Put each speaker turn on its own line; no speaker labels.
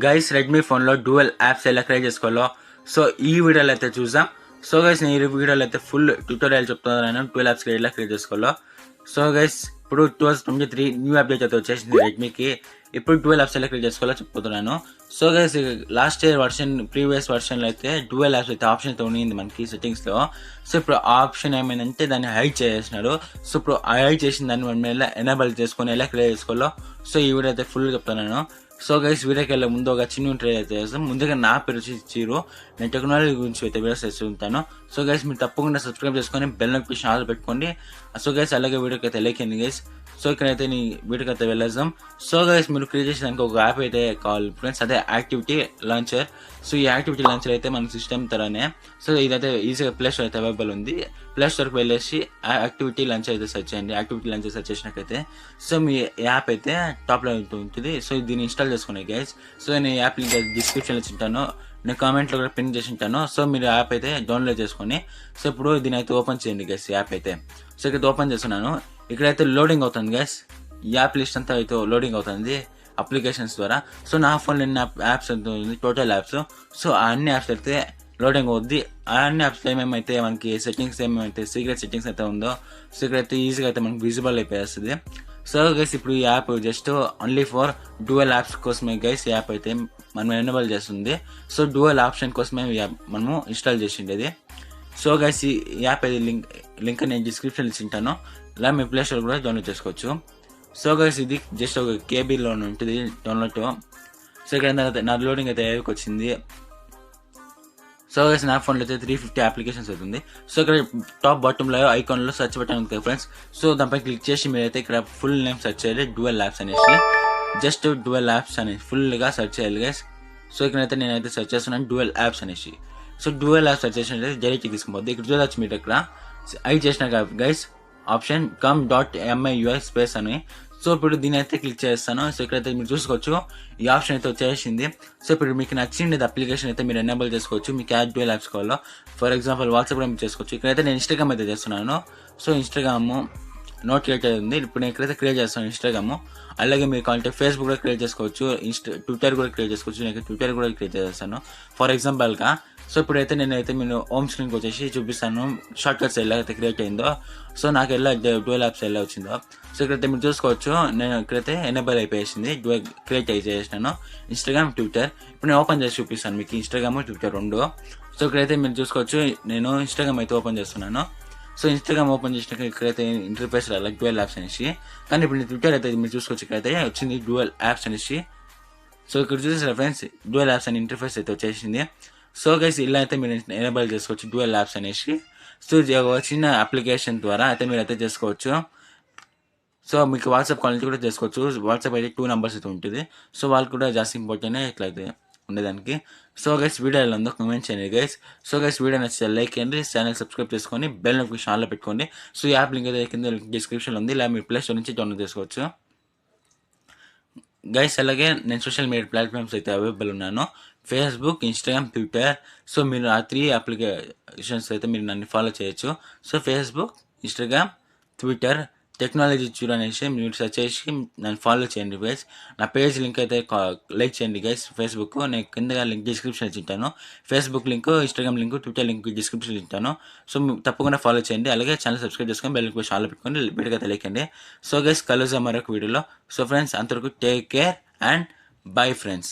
Guys Redmi ఫోన్లో dual apps ఎలా create చేసుకోవాలో సో ఈ వీడియోలో అయితే చూద్దాం. సో గైస్ నేను ఈ వీడియోలో అయితే ఫుల్ ట్యూటోరియల్ చెప్తున్నాను డ్యూయల్ యాప్స్ ఎలా క్రియేట్ చేసుకోవాలో. సో గైస్ ఇప్పుడు 2023 న్యూ అప్డేట్ అయితే వచ్చేసింది రెడ్మీకి. ఇప్పుడు డ్యూయల్ యాప్స్ ఎలా క్రియేట్ చేసుకోవాలో చెప్తున్నాను. So guys last year previous వర్షన్లో అయితే డ్యూయల్ యాప్స్ అయితే ఆప్షన్ అయితే ఉండింది మనకి సెట్టింగ్స్లో. సో ఇప్పుడు ఆ ఆప్షన్ ఏమైందంటే దాన్ని హైడ్ చేసేసినారు. సో ఇప్పుడు హైడ్ చేసిన దాన్ని మనం ఎలా ఎనేబుల్ చేసుకొని ఎలా క్రియేట్ చేసుకోవాలో సో ఈ వీడియో అయితే ఫుల్ చెప్తున్నాను. సో గైస్ వీడియోకి వెళ్ళే ముందు ఒక చిన్న ట్రై అయితే చేస్తాం. ముందుగా నా పేరు వచ్చి చీరు, నేను టెక్నాలజీ గురించి అయితే వీడియోస్ చేస్తూ ఉంటాను. సో గైస్ మీరు తప్పకుండా సబ్స్క్రైబ్ చేసుకొని బెల్ నోటిఫికేషన్ ఆల్ పెట్టుకోండి. సో గైస్ అలాగే వీడియోకి అయితే లైక్ అయ్యింది గైస్. సో ఇక్కడైతే నీ వీడియోకి అయితే వెళ్ళేద్దాం. సో గైస్ మీరు క్రియేట్ చేసేదానికి ఒక యాప్ అయితే కావాలి ఫ్రెండ్స్, అదే యాక్టివిటీ లాంచర్. సో ఈ యాక్టివిటీ లాంచర్ అయితే మన సిస్టమ్ తరనే. సో ఇదైతే ఈజీగా ప్లే స్టోర్ అయితే అవైలబుల్ ఉంది. ప్లే స్టోర్కి వెళ్ళేసి యాక్టివిటీ లాంచర్ అయితే సెర్చ్ చేయండి. యాక్టివిటీ లాంచర్ సెర్చ్ చేసినట్టయితే సో మీ యాప్ అయితే టాప్లో ఉంటుంది. సో దీన్ని ఇన్స్టాల్ చేసుకునే గైస్. సో నేను యాప్ లింక్ డిస్క్రిప్షన్లో ఇచ్చింటాను, నేను కామెంట్లో కూడా పిన్ చేసి ఉంటాను. సో మీరు యాప్ అయితే డౌన్లోడ్ చేసుకొని సో ఇప్పుడు దీని అయితే ఓపెన్ చేయండి గైస్ యాప్ అయితే. సో ఇక్కడ ఓపెన్ చేస్తున్నాను. ఇక్కడైతే లోడింగ్ అవుతుంది గైస్. ఈ యాప్ లిస్ట్ అంతా అయితే లోడింగ్ అవుతుంది అప్లికేషన్స్ ద్వారా. సో నా ఫోన్లో ఎన్ని యాప్స్ అయితే ఉంది టోటల్ యాప్స్. సో ఆ అన్ని యాప్స్ అయితే లోడింగ్ అవుద్ది. ఆ అన్ని యాప్స్ ఏమేమైతే మనకి సెట్టింగ్స్ ఏమేమైతే సీక్రెట్ సెట్టింగ్స్ అయితే ఉందో సో ఇక్కడైతే ఈజీగా అయితే మనకి విజిబుల్ అయిపోయేస్తుంది. సో గైస్ ఇప్పుడు ఈ app just only for dual apps కోసమే గైస్ ఈ యాప్ అయితే మనం ఎనేబుల్ చేస్తుంది. సో డ్యూయల్ ఆప్షన్ కోసమే మనము ఇన్స్టాల్ చేసిండేది. సో గైస్ ఈ యాప్ అయితే లింక్ నేను డిస్క్రిప్షన్ ఇచ్చింటాను, ఇలా మీ ప్లే స్టోర్ కూడా డౌన్లోడ్ చేసుకోవచ్చు. సో గైస్ ఇది జస్ట్ ఒక కేబీలో ఉంటుంది డౌన్లోడ్. సో ఇక్కడ నా లోడింగ్ అయితే వచ్చింది. సో గైస్ నా ఫోన్లో అయితే 350 అప్లికేషన్స్ అవుతుంది. సో ఇక్కడ టాప్ బాటంలో ఐకాన్లో సర్చ్ బటన్ ఉంది ఫ్రెండ్స్. సో దానిపై క్లిక్ చేసి మీరైతే ఇక్కడ ఫుల్ నేమ్ సర్చ్ చేయాలి, డ్యూయల్ యాప్స్ అనేసి. జస్ట్ డ్యూయల్ యాప్స్ అనేసి ఫుల్గా సర్చ్ చేయాలి గైస్. సో ఇక్కడైతే నేనైతే సర్చ్ చేస్తున్నాను డ్యూయల్ యాప్స్ అనేసి. సో డ్యూయల్ యాప్స్ సర్చ్ చేసినట్లయితే డైరెక్ట్ తీసుకుపోద్ది. ఇక్కడ చూడొచ్చు మీరు ఇక్కడ ఐ చేసిన గైస్ ఆప్షన్ com.miui స్పేస్ అని. సో ఇప్పుడు దీని అయితే క్లిక్ చేస్తాను. సో ఇక్కడైతే మీరు చూసుకోవచ్చు ఈ ఆప్షన్ అయితే వచ్చేసింది. సో ఇప్పుడు మీకు నచ్చింది అప్లికేషన్ అయితే మీరు ఎనేబుల్ చేసుకోవచ్చు. మీకు యాడ్ డ్యూయల్ యాప్స్ కావాలో ఫర్ ఎగ్జాంపుల్ వాట్సాప్ కూడా మీరు చేసుకోవచ్చు. ఇక్కడైతే నేను ఇన్స్టాగ్రామ్ అయితే చేస్తున్నాను. సో ఇన్స్టాగ్రామ్ నోట్ క్రియేట్ అయింది. ఇప్పుడు నేను ఇక్కడైతే క్రియేట్ చేస్తాను ఇన్స్టాగ్రామ్. అలాగే మీరు కావాలంటే ఫేస్బుక్ కూడా క్రియేట్ చేసుకోవచ్చు, ట్విట్టర్ కూడా క్రియేట్ చేసుకోవచ్చు. నేను ట్విట్టర్ కూడా క్రియేట్ చేస్తాను ఫర్ ఎగ్జాంపుల్గా. సో ఇప్పుడైతే నేనైతే నేను హోమ్ స్క్రీన్కి వచ్చేసి చూపిస్తాను షార్ట్ కట్స్ ఎలా అయితే క్రియేట్ అయిందో. సో నాకు ఎలా డ్యూయల్ యాప్స్ ఎలా వచ్చిందో సో ఇక్కడైతే మీరు చూసుకోవచ్చు. నేను ఇక్కడైతే ఎనేబుల్ అయిపోయేసింది, క్రియేట్ అయితే చేసినాను ఇన్స్టాగ్రామ్ ట్విట్టర్. ఇప్పుడు నేను ఓపెన్ చేసి చూపిస్తాను మీకు ఇన్స్టాగ్రామ్ ట్విట్టర్ రెండు. సో ఇక్కడైతే మీరు చూసుకోవచ్చు నేను ఇన్స్టాగ్రామ్ అయితే ఓపెన్ చేస్తున్నాను. సో ఇన్స్టాగ్రామ్ ఓపెన్ చేసినాక ఇక్కడైతే ఇంటర్ఫేస్ రావాలి డ్యూయల్ యాప్స్ అనేసి. కానీ ఇప్పుడు ట్విట్టర్ అయితే మీరు చూసుకోవచ్చు ఇక్కడైతే వచ్చింది డ్యూయల్ యాప్స్ అనేసి. సో ఇక్కడ చూసేసారు ఫ్రెండ్స్ డ్యూయల్ యాప్స్ అనే ఇంటర్ఫేస్ అయితే వచ్చేసింది. సో గైస్ ఇలా అయితే మీరు ఎనేబుల్ చేసుకోవచ్చు డ్యూయల్ యాప్స్ అనేసి. సో చిన్న అప్లికేషన్ ద్వారా అయితే మీరు అయితే చేసుకోవచ్చు. సో మీకు వాట్సాప్ కాల్ కూడా చేసుకోవచ్చు. వాట్సాప్ అయితే 2 నెంబర్స్ అయితే ఉంటుంది. సో వాళ్ళు కూడా జాస్తి ఇంపార్టెంట్ ఇట్లయితే ఉండేదానికి. సో గైస్ వీడియో ఎలా ఉందో కామెంట్ చేయండి గైస్. సో గైస్ వీడియో నచ్చితే లైక్ చేయండి, ఛానల్ సబ్స్క్రైబ్ చేసుకొని బెల్ నోటిఫికేషన్ ఆన్లో పెట్టుకోండి. సో ఈ యాప్ లింక్ అయితే కింద డిస్క్రిప్షన్లో ఉంది, ఇలా మీరు ప్లే స్టోర్ నుంచి డౌన్లోడ్ చేసుకోవచ్చు గైస్. అలాగే నేను సోషల్ మీడియా ప్లాట్ఫామ్స్ అయితే అవైలబుల్ ఉన్నాను, ఫేస్బుక్, ఇన్స్టాగ్రామ్, ట్విట్టర్. సో మీరు ఆ 3 అప్లికేషన్స్ అయితే మీరు నన్ను ఫాలో చేయొచ్చు. So Facebook, Instagram, Twitter technology చూడు అనేసి మీరు సెర్చ్ చేసి నన్ను ఫాలో చేయండి గైస్. నా పేజ్ లింక్ అయితే లైక్ చేయండి గైస్. ఫేస్బుక్ నేను కిందగా లింక్ డిస్క్రిప్షన్ ఇచ్చింటాను, Facebook link, Instagram link, Twitter link description ఇచ్చాను. సో తప్పకుండా ఫాలో చేయండి. అలాగే ఛానల్ సబ్స్క్రైబ్ చేసుకొని బెల్ నోటిఫికేషన్ ఆన్లో పెట్టుకొని వీడియోకి అయితే లైక్ అండి. సో గైస్ కలుద్దాం మరొక వీడియోలో. సో ఫ్రెండ్స్ అంతవరకు take care and bye friends.